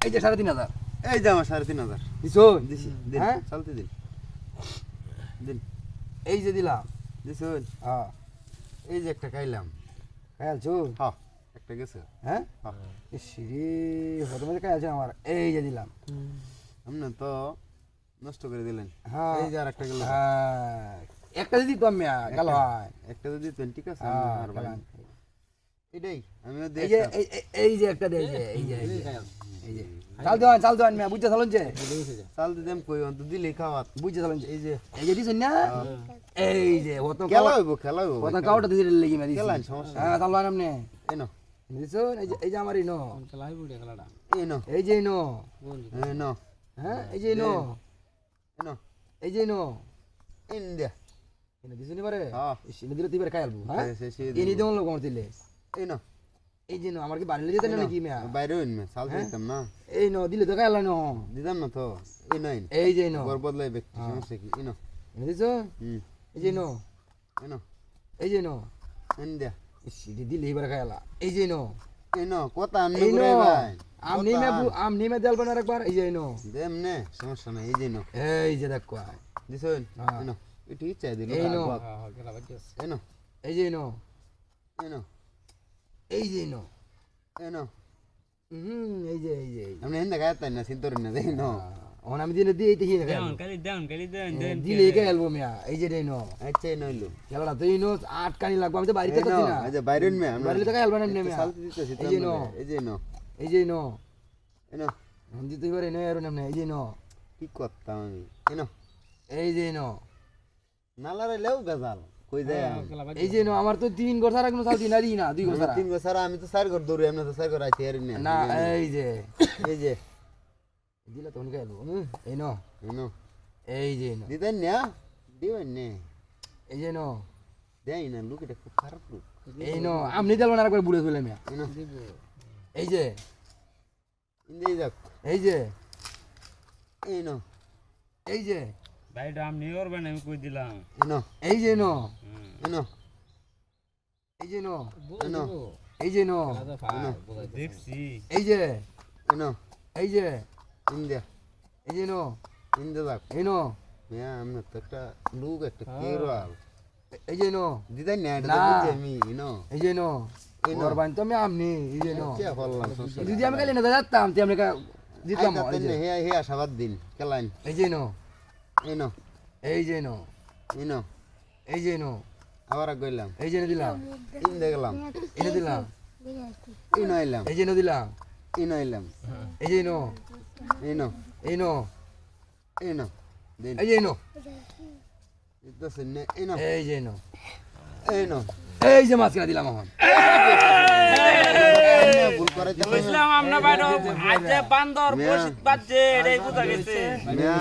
এই যে 3,500 এই যে আমার 3,500 দিছো দিছি দিন হ্যাঁ চলতে দিন দিন এই যে দিলাম দিছুন হ্যাঁ এই যে একটা খাইলাম খাইছো হ্যাঁ একটা গেছে হ্যাঁ হ্যাঁ ইসিরে প্রথমে খাইছো আমার এই যে দিলাম আপনি তো নষ্ট করে দিলেন হ্যাঁ এই যে আর একটা গেল হ্যাঁ একটা যদি তো আমি গেল হয় একটা যদি দেন ঠিক আছে হ্যাঁ আর ভাই এটাই আমিও এই দেখ যে এই যে একটা দেই যে এই যে এই যে চাল দেন মিয়া বুঝতে চালুন যে চাল দিতাম কই অন্ত দিলে খাওয়াত বুঝতে চালুন এই যে দিছেন না এই যে অত খেলা হইব অত কাউটা দিতে লাগি মারি খেলান সমস্যা হ্যাঁ চালুন আপনি এনো দিছো এই যে আমারই নো এনো এই যে নো এনো হ্যাঁ এই যে নো এনো এই যে নো ইন্ডিয়া এনে দিছো নি পারে হ্যাঁ এনে দিলে তুই পারে খাইলবো হ্যাঁ সে এনে দেন লোক আমার দিলে এনো এই যে নো আমার কি বাড়িলে দিতে নাকি মিয়া বাইরে হইন মে চাল দিতাম না এই নো দিলে তো খাইলা নো দিতাম না তো এনো ইন এই যে নো গর বদলাই ব্যক্তি সমস্যা কি এনো এনে দিছো এই যে নো এনো এই যে নো ইন্ডিয়া সিডি দিলে এবার খাইলা এই যে নো এনো কথা আমনে এই নো করে ভাই আমনি মে দেলবা না একবার এই যে নো দেমনে সমস্যা নাই এই যে নো এই যে দেখো দিছুন এনো এটি ইচ্ছা দিল এই নো এনো এই যে নো এনো এই যে নো এনো এই যে এই যে আপনি হিন্দা গায়তাই না সিন্তর না দেই নো অন আমি দিলে দিয়ে দেখি দিলে কে খেলবো মিয়া এই যে রে নো আচ্ছা এনো হইলো খেলাটা তুই নো আটকানি লাগবো আমি তো বাড়িতে করছি না এই যে বাইরেন মে আমরা বাড়িতে তো খেলবো না এমনি মিয়া সালতে দিতেছি এই যে নো এই যে নো এই যে নো এনো আমি দিতে পারি না আর এমনি এই যে নো কি করতাম আমি এনো এই যে নো নালারে লেও গাজাল কই যায় এই যে নো আমার তো 3 ঘর ছাড়া কোনো চাল দিন না 2 ঘর ছাড়া 3 বছর আমি তো 4 ঘর দৌড়ি আমি তো 4 ঘর আইতে পারি না না এই যে এই যে দিলা তো নিকে এলো এই নো এনো এই যে নো দিতেন না দিবেন না এই যে নো দেই না লোক এটা খুব খারাপ লোক এই নো আমনি দেলবা না একবার বুড়ে ফেলে মিয়া এনো এই যে ইন্দে যাক এই যে এনো এই যে ভাইটা আমি করবেন আমি কই দিলাম এনো এই যে নো এনো এই যে নো এনো এই যে নো দেখছি এই যে এনো এই যে ইন্দে এই যে নো ইন্দে যাক এই নো মিয়া আমি তো একটা লোক একটা কেরাল এই যে নো দিতেন না এটা না। বুঝছি আমি এনো এই যে নো এই নো। করবান তো আমি আমনি এই যে নো কে বললাম সমস্যা যদি আমি কালি না যাতাম তুই আমি দিতাম এই যে হে হে আশাবাদ দিন খেলাইন এই যে নো এনো এই যে নো এনো এই যে নো আবার গইলাম এই যে দিলাম ইন্দে গেলাম এনে দিলাম ইনো আইলাম এই যে নো দিলাম ইনো আইলাম এই যে নো এনো এই নো এনো দিন এই যে নো ইতাছে নে এনো এই যে নো এনো এই যে মাছ কিনা দিলাম এখন ভুল করে বুঝলাম আমরা বাইরে আজ বান্দর বসিত বাজছে এটাই বুঝা গেছে মিয়া